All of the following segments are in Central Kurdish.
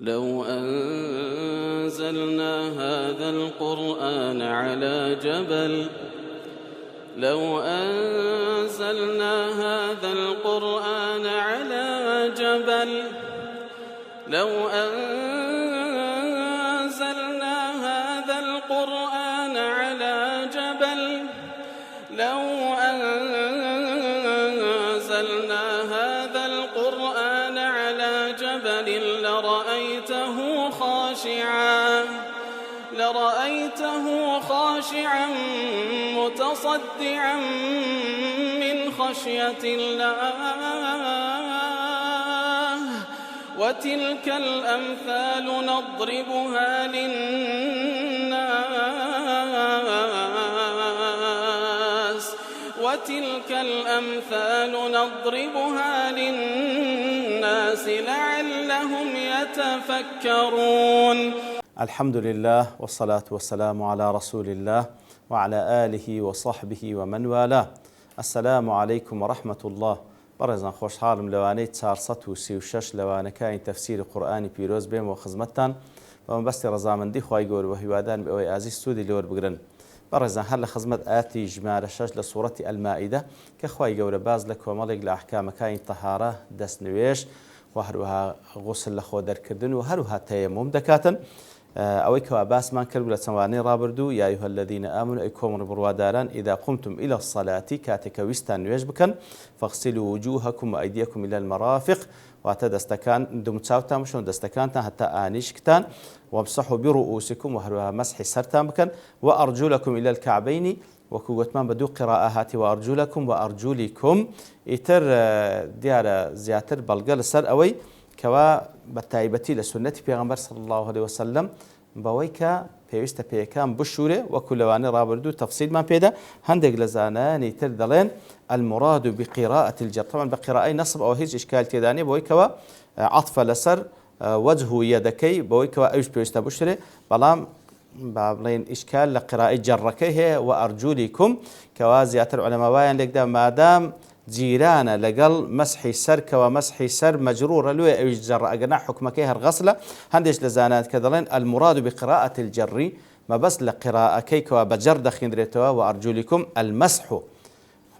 لو أنزلنا هذا القرآن على جبل لو أنزلنا هذا القرآن على جبل لو أنزلنا هذا القرآن على جبل لو أنزلنا هذا القرآن على جبل لرأيته خاشعا متصدعا من خشية الله وتلك الأمثال نضربها للناس لعلهم يتفكرون. الحمد لله والصلاة والسلام على رسول الله وعلى آله وصحبه ومن والاه. السلام عليكم ورحمة الله. بەڕێزان خۆشحاڵم لەوانەی 436 لەوانەکانی تەفسیری قورئانی پیرۆز بێم و خزمەتتان بە مەبەستی ڕەزامەندی خوای گەورە و هیوادان بە ئەوەی ئازیز سوودی لێوە بگرن. بەڕێزان هەر لە خزمەت ئاەتی ژمارە 6 لە سوورەتی ئەلمائیدە کە خوای گەورە باز لە کۆمەڵێک لە ئەحکامەکانی تەهارە دەستنوێش و هەروەها غوسل لە خۆ دەرکردن و هەروەها تەیەموم دەکاتن. ئەوەی کەوا باسمان کرد لە چەوانەی ڕابردوو یا ئەیها الذین ئامنوا ئەی کۆمەڵ بڕواداران ئیدا قمتم إلى الصلاة کاتێکە ویستان نوێژ بکەن فاغسلوا وجوهكم وأيديكم إلى المرافق واتە دەستەکان دموچاوتان بشۆن دەستەکانتان هەتا ئانیشکتان وامسحوا برؤوسكم و هەروەها مەسحی سەرتان بکەن وأرجلكم إلى الكعبين وەکو گوتمان بە دوو قیراءە هاتی وأرجلكم وأرجلكم ئیتر دیارە زیاتر بەڵگە لەسەر ئەوەی کەوا بە تایبەتی لە سنەتی پێغەمبەر صلی الله عليه وسلم بەوەی کە پێویستە پێیەکان بشوورێ وەکو لەوانەی ڕابردوو تەفسیلمان پێدا هەندێک لە زانایانی تر دەڵێن المراد بقراءة الجر طبعا بقراءة نصب أو هیچ إشكال تێدا نیە بەوەی کەوا عەطفە لەسەر وجه و یەدەکەی بەوەی کەوا ئەوش پێویستە بشوورێ بەڵام با بڵێن ئیشکال لە قراءەی جەڕەکەی هەیە وأرجلكم کەوا زیاتر عولەماوایان لێکدا مادام جیرانە لەگەڵ مەسحی سەر کەوا مەسحی سەر مەجروورە لێ ئەویش جەڕ ئەگەنا حکمەکەی هەر غەسلە هەندێک لە زانات کە دەڵێن المراد بقراءة الجر مەبەست لە قراءەکەی کەوا بە جەر دەخوێندرێتەوە وأرجلكم المسح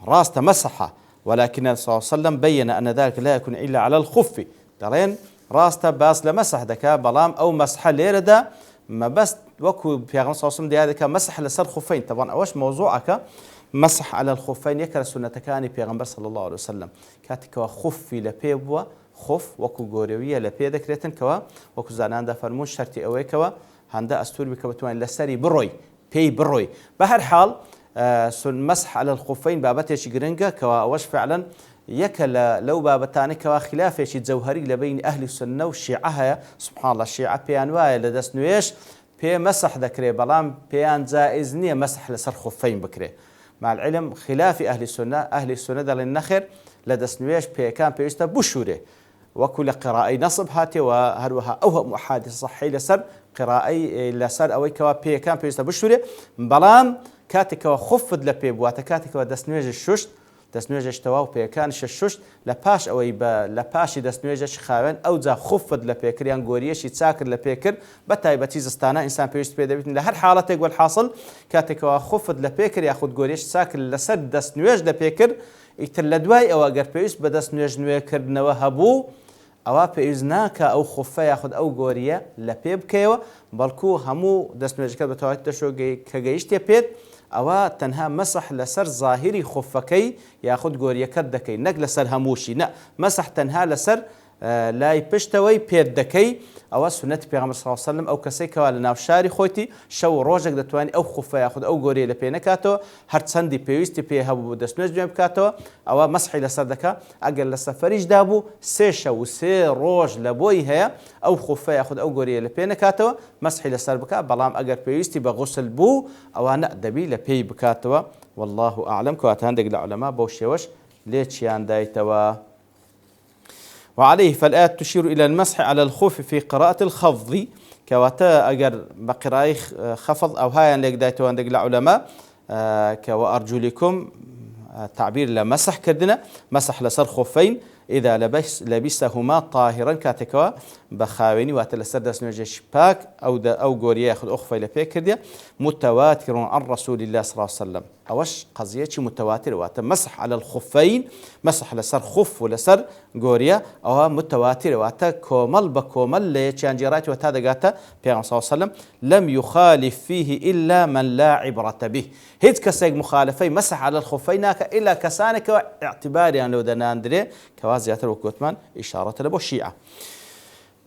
ڕاستە مەسحە ولكن الرسول صلى الله عليه وسلم بين أن ذلك لا يكون إلا على الخف دەڵێن ڕاستە باس لە مەسح دەکا بەڵام ئەو مەسحە لێرەدا مەبەست وەکو پێغەمبەر صلی الله عليه وسلم دیار دەکا مەسح لەسەر خوفین طبعا ئەوەش مۆزوعەکە مسح على الخفين يكره سنتكاني پیغمبر صلى الله عليه وسلم كاتكوا خفي لپی بوا خف وكو غوريويه لپی دكريتن كوا وكو زانان دا فرمون شرطي اوي كوا هندا استور بكبتوان لسري بروي بي بروي بهر حال سن مسح على الخفين بابتش جرينجا كوا واش فعلا يكل لو بابتاني كوا خلاف شي جوهري لبين اهل السنه والشيعه سبحان الله الشيعه بيانوا لدسنويش بي مسح دكري بلام بيان جائز نيه مسح لسر خفين بكري مع العلم خلاف أهل السنة دل النخر لدسنويش بيكان بيستا بشوره وكل قراءة نصب هاتي وهروها أوهم أحاديث صحيح لسر قراءة لسر أو كوا بيكان بيستا بشوره بلام كاتك وخفض لبيب واتكاتك ودسنويش الششت دسنويش اشتواو بيكانش الششت لباش أو لباش دسنويش خاون أو ذا خفض لبيكر يعني غوريش يتساكر لبيكر بتاي بتيزستانا إنسان بيست بيدبيت لهر حالة يقول حاصل كاتك وخفض لبيكر ياخد غوريش ساكر لسد دسنويش لبيكر يتلدواي أو أجر بيست بدسنويش نويكر نوهبو أو بيزناك أو خفة ياخد أو غورية لبيب كيوا بلكو همو دسنويش كده بتوعد تشو كجيش تبيت أو تنها مسح لسر ظاهري خفكي ياخد غوريا كدكي نق لسر هموشي نا مسح تنها لسر لا يبشتوي بيردكي أو سنة بيغمبر صلى الله عليه وسلم أو كسيكا لناو شاري خويتي شو روجك دتواني أو خفة ياخد أو غوريا لبينكاتو هرت سندي بيوستي بيها بدسنوج بكاتو أو مسحي لسر دكا أجل لسفريج دابو سيشا وسي روج لبوي هي أو خفة ياخد أو غوريا لبينكاتو مسحي لسر بكا بلام أجر بيوستي بغسل بو أو أنا دبي لبي بكاتو والله أعلم كوات هندق العلماء بوشيوش ليش ياندايتوا. وعليه فالآيات تشير إلى المسح على الخف في قراءة الخفض كواتا أجر بقراءة خفض أو هاي اللي قدايتوا عندك العلماء كوأرجلكم تعبير لمسح كردنا مسح لسر خفين إذا لبسهما طاهرا كاتكوا بە خاوێنی واتە لەسەر دەستنوێژێکی پاک ئەو گۆریە یاخود ئەو خوفەی لە پێ کردێ متواتر عن رسول الله صلى الله عليه وسلم ئەوەش قەزیەکی متواتر واتە مسح على الخفين مسح لەسەر خوف و لەسەر گۆریە ئەوە متواتر واتە کۆمەڵ بە کۆمەڵ لە یەکیان جێڕایەوە تا دەگاتە پێغەمبەر صلى الله عليه وسلم لم يخالف فيه إلا من لا عبرة به هیچ کەسێک مخالفەی مسح على الخفين ناکە إلا کەسانێکەوە اعتباریان لەو دەناندرێ کەوا زیاتر وەکوتمان ئیشارەتە لە بۆ شیعە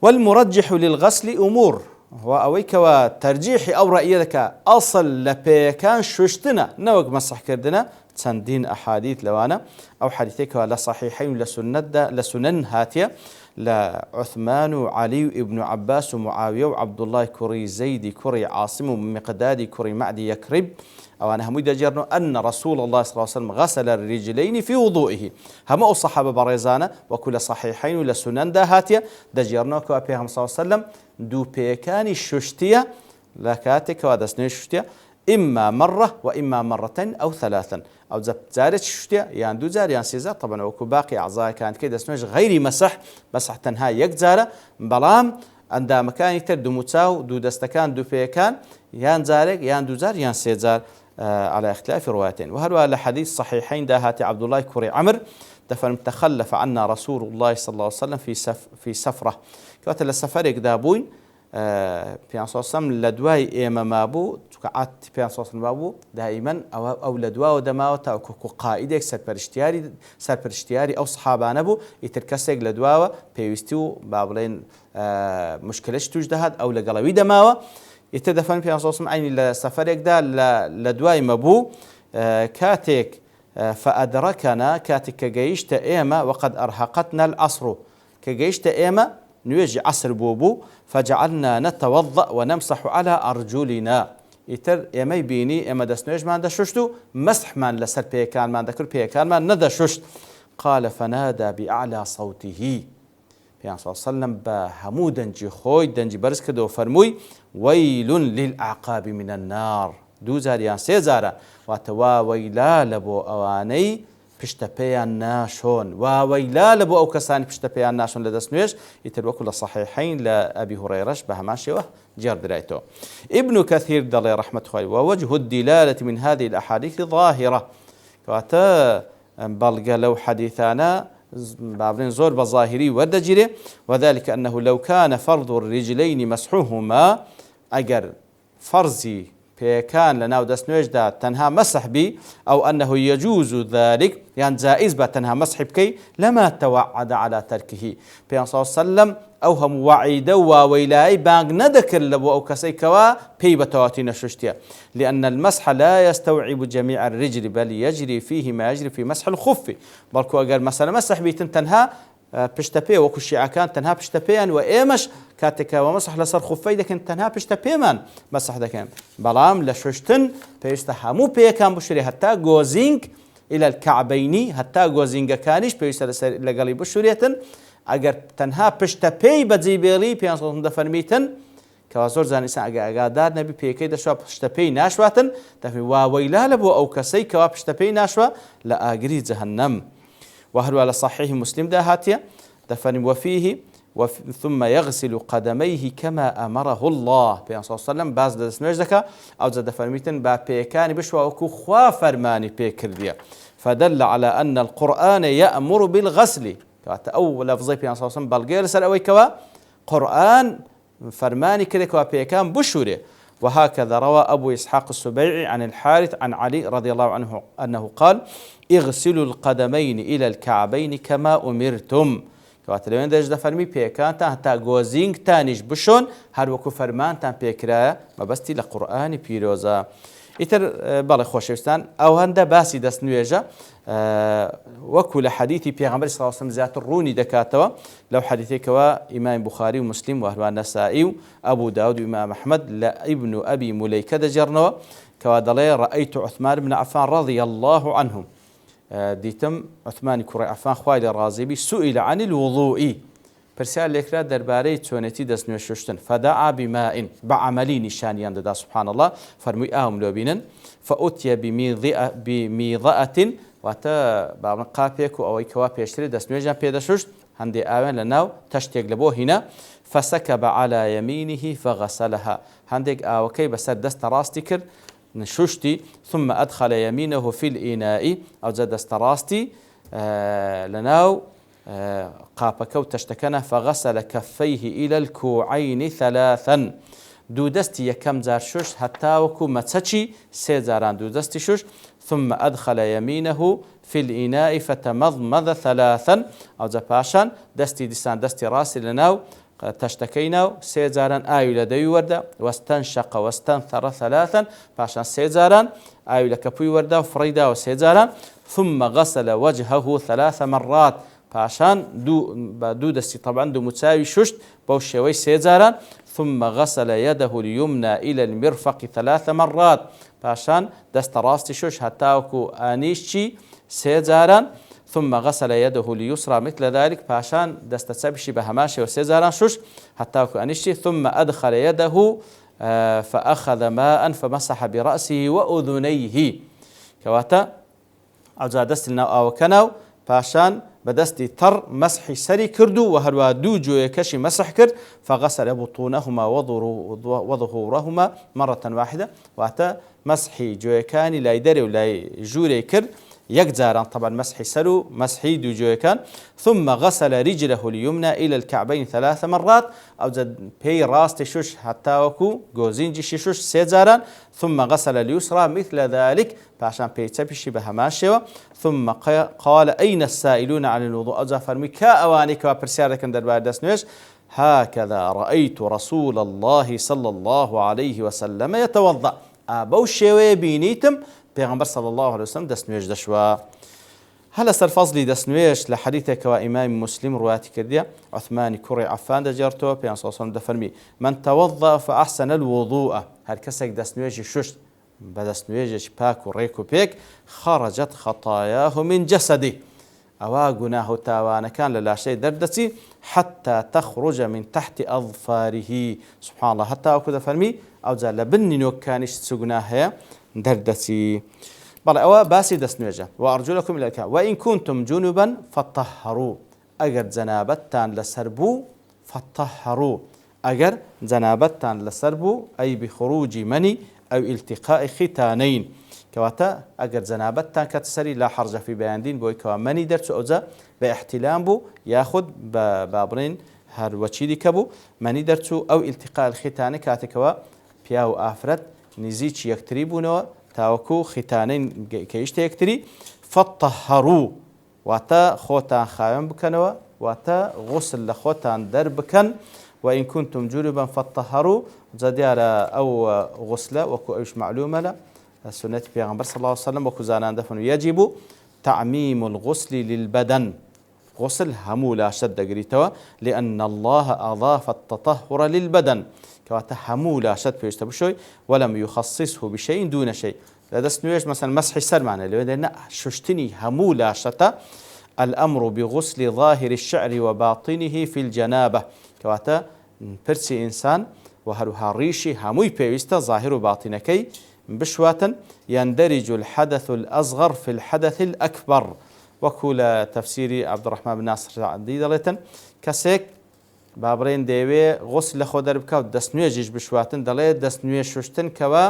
والمرجح للغسل أمور وأويكوا ترجيح أو رأيك أصل لبيكان شوشتنا نوك مسح كردنا تندين أحاديث لوانا أو حديثك لصحيحين لسنن هاتية لعثمان وعلي ابن عباس ومعاوية وعبد الله كري زيد كري عاصم ومقداد كري معدي يكرب أو أنا هم يدجرنا أن رسول الله صلى الله عليه وسلم غسل الرجلين في وضوئه هم الصحابة بريزانا وكل صحيحين ولا سنن هاتية دجرنا كوابيهم صلى الله عليه وسلم دو بيكاني ششتية لكاتك ودسني ششتية إما مرة وإما مرتين أو ثلاثا أو زارت ششتية يعني دو زار يعني سيزار طبعا وكو باقي أعضاء كانت كده دسنوش غير مسح تنها يكزارة بلام عند مكان يتر دو متساو دو دستكان دو بيكان يان زارك يان دو زار يان سيزار على اختلاف روايتين وهذا الحديث صحيحين دهات عبد الله كري عمر دفن تخلف عنا رسول الله صلى الله عليه وسلم في سفرة كانت السفر يقدابون في صوصم لدواي إما مابو تقعد في صوصم مابو دائما أو لدوا ودماء تأكل قائدك سربرشتياري أو صحابان أبو يتركسك لدوا بيستو بابلين مشكلة توجدهاد أو لقلوي دماء يتدفن في صوصم عين السفر يقدا لدواي مابو كاتك فأدركنا كاتك كجيشت إما وقد أرهقتنا العصر كجيشت إما نويجي عصر بوبو فجعلنا نتوضأ ونمسح على أرجلنا يتر إما يبيني إما دسنويج ما ششتو مسح من لسر بيكان ما ذكر بيكان ما ندى ششت قال فنادى بأعلى صوته يعني صلى الله عليه وسلم بهمو دنجي خوي دنجي برز كدو فرموي ويل للأعقاب من النار دو زاريان سي زارا واتوا ويلا لبو أواني پشتپیان ناشون و ویلا لبو او کسانی پشتپیان ناشون لدسنویش يتر وكل الصحيحين لأبي هريرة بهمان شوه جار درايته ابن كثير دلي رحمة الله ووجه الدلالة من هذه الأحاديث ظاهرة كواتا بلغ لو حديثانا بابلين زور بظاهري وردجري وذلك أنه لو كان فرض الرجلين مسحهما أجر فرزي كان لناو دسنويجدا تنها مسح بي أو أنه يجوز ذلك يعني جائز بتنها مسح بكي لما توعد على تركه بيان صلى الله عليه وسلم أوهم وعيدا وويلاي بانق ندكر لبو أو كسيكوا بي بتواتين الششتية لأن المسح لا يستوعب جميع الرجل بل يجري فيه ما يجري في مسح الخف بلكو أقل مثلا مسح بيتن تنها پشتپی وەکو شیعەکان تەنها پشتپیان و ئێمەش کاتێکەوە مەسح لەسەر خوفەی دەکەن تەنها پشتپێمان مەسح دەکەن بەڵام لە شوشتن پێویستە هەموو پێیەکان بشورێ هەتا گۆزینگ إلى الكعبين هەتا گۆزینگەکانیش پێویستە لەگەڵی بشورێتن ئەگەر تەنها پشتپێی بەجێبێڵی پێیان سەڵ دەفەرمیتن کەوا زۆر زانیسان ئاگادار نەبی پێکەی دەشوا پشتپێی ناشواتن دەفەرمی واوەیلا لە بۆ ئەو کەسەی کەوا پشتپێی ناشوا لە ئاگری جەهەنەم وهل على صحيح مسلم هاتية دفن وفيه ثم يغسل قدميه كما أمره الله بيان صلى الله عليه وسلم باز دسنوش ذكا أو زاد فرميتن با بيكاني بشوا وكو خوا فرماني بيكرديا فدل على أن القرآن يأمر بالغسل أو لفظي بيان صلى الله عليه وسلم بلغير سر أوي كوا قرآن فرماني كده كوا بيكان بشوري وهكذا روى أبو إسحاق السبيعي عن الحارث عن علي رضي الله عنه أنه قال اغسلوا القدمين إلى الكعبين كما أمرتم كواتلوين دجد فرمي بيكان تا غوزينغ تانيش بشون هر وكو فرمان تان بيكرايا ما بستي لقرآن بيروزا إتر بالي خوشوستان أو هندا باسي دست نويجا وكو لحديثي بيغمبر صلى الله عليه وسلم ذات الروني دكاتوا لو حديثي كوا إمام بخاري ومسلم وأهل النسائي وأبو داود وإمام أحمد لابن أبي مليكة دجرنوا كوا دلي رأيت عثمان بن عفان رضي الله عنه ديتم عثمان كري عفان خوالي رازبي سئل عن الوضوء برسال لكرا درباري تونتي دسنو ششتن فدعا بماء بعملي نشانيان دا سبحان الله فرمي لوبينن فأتي بميضأة واتا بابن قابيك أو كوا بيشتري دسنو جان بيدا ششت هەندێ ئاوێن لە ناو تەشتێک لە بۆ هینە فسكب على يمينه فغسلها هەندێک ئاوەکەی بەسەر دەستە ڕاستی کرد شوشتی ثم أدخل يمينه في الإناء أو زاد دەستە ڕاستی لەناو قاپەکە و تەشتەکەنە فغسل كفيه إلى الكوعين ثلاثا دوو دەستی یەکەم جار شوش هەتاوەکو مەچەکی سێ جاران دوو دەستی شوش ثم أدخل يمينه في الإناء فتمضمض ثلاثا أو زە پاشان دەستی دیسان دەستی ڕاستی لەناو تەشتەکەی ناو سێ جاران ئاوی لە دەوی وەردا واستنشق واستنثر ثلاثا پاشان سێ جاران ئاوی لە کەپووی وەردا و فڕیدا و سێ جاران ثم غسل وجهه ثلاث مرات پاشان دوو دەستی طبعا دوو موچاوی شوشت بەو شێوەی سێ جاران ثم غسل يده اليمنى إلى المرفق ثلاث مرات پاشان دەستە ڕاستی شوش هەتاوەکو ئانیشتی سێ جاران ثم غسل يده اليسرى مثل ذلك پاشان دەستە چەپیشی بە هەماشەوە سێ جاران شوش هەتاوەکو ئانیشتی ثم أدخل يده فأخذ ماء فمسح برأسه وأذنيه کەواتە ئەوجا دەستی لەناو ئاوەکەناو پاشان بەدەستی تەڕ مەسحی سەری کرد و هەروە دوو جوێیەکەشی مەسح کرد فغسل بطونهما وظهورهما مرة واحدة واتە مەسحی جوێیەکانی لای دەرێ و لای ژوورێ کرد یەک جاران طبعا مەسحی سەر و مەسحی دوو جوێیەکان ثم غسل رجله اليمنى إلى الكعبين ثلاث مرات أو پێی ڕاستی شوش هەتاوەکو گۆزینجیشی شوش سێ جاران ثم غسل اليسرى مثل ذلك پاشان پێی چەپیشی بە هەماشەوە ثم قال أين السائلون عن الوضوء ئەوجا فەرمووی کە ئەوانەی کەوا پرسیار دەکەن دەربارەی دەستنوێژ هكذا رأيت رسول الله صلى الله عليه وسلم يتوضأ بەو شێوەیە بینیتم پێغەمبەر صلى الله عليه وسلم دەستنوێژ دەشوا هەل لەسەر فەزلی دەستنوێژ لە حەدیثێکەوە ئیمامی مسلم ڕواتی کردیە عوثمانی کوڕی عەفان دەجێڕتەوە پێیان صلی الله عليه وسلم دەفەرمی من توضأ فأحسن الوضوء هەر کەسێک دەستنوێژی شوشت بە دەستنوێژێکی پاک و ڕێک و پێک خەرەجەت خەتایاه من جەسەدی ئەوە گوناه و تاوانەکان لە لاشەی دەردەچی حتى تخرج من تحت أظفاره سبحان الله هەتاوەکو دەفەرمی ئەوجا لە بنی نۆکانیش چ گوناه هەیە دەردەچی بەڵێ ئەوە باسی دەستنوێژە وأرجلكم إلى الكعبين وإن كنتم جنبا فطهروا ئەگەر جەنابەتتان لەسەر بوو فطهروا ئەگەر جەنابەتتان لەسەر بوو ئەی بخروج منی أو التقاء ختانين کەواتە ئەگەر جەنابەتتان کەت سەری لا حرج في بەیاندین بۆی کەوا منی دەرچوو ئەوجا بە احتیلام بوو یاخود بە بڵێن هەروەچی دیکە بوو منی دەرچوو ئەو التقاء الختانە کاتێکەوە پیا و ئافرەت نزیکی یەکتری بوونەوە تاوەکو ختانەی کەیشتە یەکتری فطهروا واتە خۆتان خاوێن بکەنەوە واتە غسل لە خۆتان دەربکەن وإن كنتم جنبا فطهروا جا دیارە ئەو غسلە وەکو ئەوش معلومە لە سنة پیغمبر صلى الله عليه وسلم وەکو زانان دەفەرمێن يجب تعميم الغسل للبدن غسل هەموو لاشت دەگریتەوە لأن الله أضاف التطهر للبدن کەواتە هەموو لاشت پێویستە بشۆی ولم يخصصه بشيء دون شيء لە دەستنوێژ مەسەن مەسحی سەرمانە لەوێ دێ شوشتنی هەموو لاشتە الأمر بغسل ظاهر الشعر وباطنه في الجنابة کەواتە پرچی ئینسان و هەروها ڕیشی هەمووی پێویستە ظاهر و باطنەکەی بشواتن يندرج الحدث الأصغر في الحدث الأكبر وەکو لە تەفسیری عەبدوڕەحمان بن ناصر سەعدی دەڵێتن کەسێک بابڕێن دەیەوێ غسل لە خۆ دەربکات دەستنوێژیش بشواتن دەڵێت دەستنوێژ شوشتن کەوە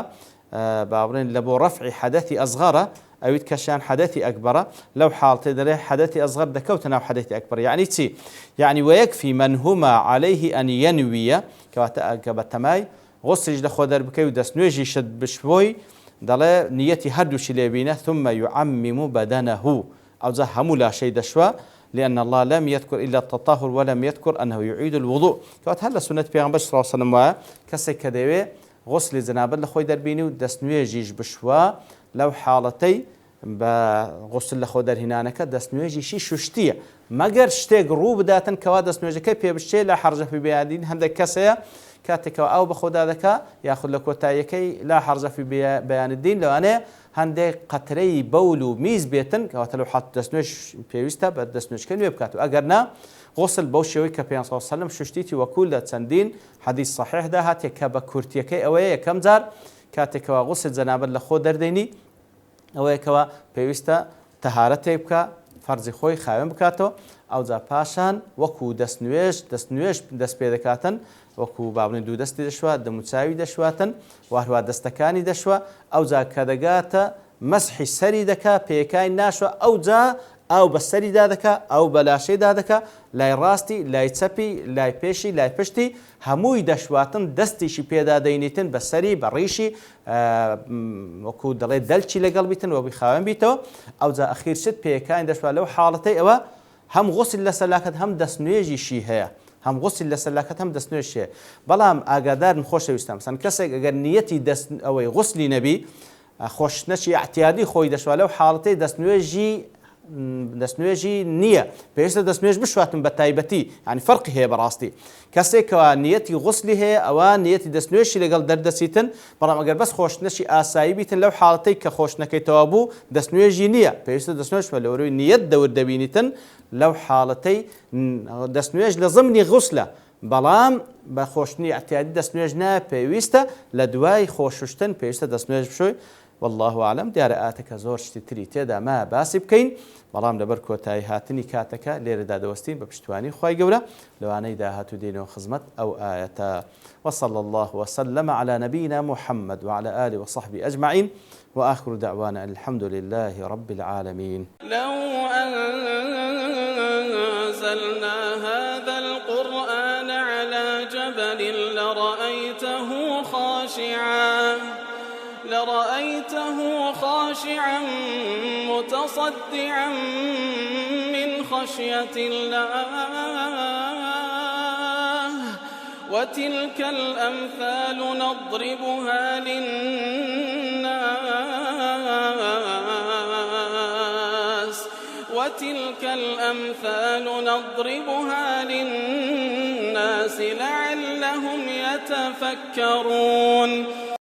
بابڕێن لە بۆ ڕەفعی حەدەثی ئەصغەرە ئەویت کەشیان حەدەثی ئەکبەرە لەو حاڵتێ دەڵێ حەدەثی ئەصغەر دەکەوتە ناو حەدەثی ئەکبەر یعنی چی؟ یعنی وەیەکفی من هما عليه أن ينوي کەواتە ئەگە بە تەمای غسلش لە خۆ دەربکەی و دەستنوێژی شت بشبۆی دەڵێ نیەتی هەردووشی لێبینە ثم يعمم بدنه ئەوجا هەموو لاشەی دەشوە لأن الله لم يذكر إلا التطهر ولم يذكر أنه يعيد الوضوء كوات هلا سنة پیغمبر صلى الله عليه وسلم وایە کەسێک کە دەوێ غسلی جەنابەت لە خۆی دەربینی و دەستنوێژیش بشوە لەو حاڵەتەی بە غسل لە خۆ دەرهێنانەکە دەستنوێژیشی شوشتیە مەگەر شتێک ڕوو بداتن کەوا دەستنوێژەکەی پێ بشتێ لا حرج في بيادین هەندێک کەسەیە کاتێکەوە ئەو بە خۆدا دەکا یاخود لە کۆتاییەکەی لا حرج في بيان الدين لەوانەیە هەندێک قەترەی بەول و میز بێتن کەواتە لەو حاڵەتە دەستنوێژ پێویستە بە دەستنوێژکە نوێ بکات و ئەگەر نا غسل بەو شێوەی کە پێیان صلی الله علیه و سلم شوشتیتی وەکو لە چەندین حەدیث صحیحدا هاتێ کە بە کورتیەکەی ئەوەیە یەکەم جار کاتێکەوە غسل جەنابەت لە خۆ دەردەینی ئەوەیەکەوە پێویستە تەهارەتێک بکە فەرزی خۆی خاوێن بکاتەوە ئەوجا پاشان وەکو دەستنوێژ دەست پێ دەکاتن وەکو باڵێن دوو دەستی دەشوات دەموچاوی دەشواتن وهروە دەستەکانی دەشوە ئەوجا کە دەگاتە مەسحی سەری دەکا پێکای ناشوە ئەوجا ئەو بە سەریدا دەکا ئەو بە لاشەیدا دەکا لای ڕاستی لای چەپی لای پێشی لای پشتی هەمووی دەشواتن دەستیشی پێدا دەینیتن بە سەری بە ڕیشی وەکو دەڵێ دەلچی لەگەڵ بیتن وە بخاوێن بیتەوە ئەوجا ئەخیرشت پێکانی دەشوات لەو حاڵەتەی ئەوە هەم غوسل لەسەر لاکەت هەم دەستنوێژیشی هەیە هەم غوسل لەسەر لاکەت هەم دەستنوێژی هەیە بەڵام ئاگادارن خۆشەویستان مەسەڵەن کەسێک ئەگەر نیەتی ئەوەی غوسلی نەبی خۆشنەشی احتیادی خۆی دەشوات لەو حاڵەتەی دەستنوێژی نییە پێویستە دەستنوێژ بشواتن بە تایبەتی ینی فەرقی هەیە بەڕاستی کەسێکەوە نیەتی غوسلی هەیە ئەوە نیەتی دەستنوێژی لەگەڵ دەردەچیتن بەڵام ئەگەر بەس خۆشنەشی ئاسایی بیتن لەو حاڵەتەی کە خۆشنەکەیتەوە بوو دەستنوێژی نییە پێویستە دەستنوێژ بە لەوەی نیەت دەور دەبینیتن لەو حاڵەتەی دەستنوێژ لە زمنی غوسلە بەڵام بە خۆشنی احتیادی دەستنوێژ نایە پێویستە لە دوای خۆشوشتن پێویستە دەستنوێژ بشۆی والله عالم دیارە ئاتەکە زۆر شتی تری تێدا ما باسی بکەین بەڵام لەبەر کۆتایی هاتنی کاتەکە لێرەدا دەوەستین بە پشتوانی خی گەورە لەوانەی داهاتوو دێنەوە خزمەت ئەو ئاەتە وصلى الله وسلم على نبينا محمد وعلى آله وصحبه أجمعين وآخر دعوانا الحمد لله رب العالمين لو أنزلنا هذا القرآن على جبل لرأيته خاشعا متصدعا من خشية الله وتلك الأمثال نضربها للناس لعلهم يتفكرون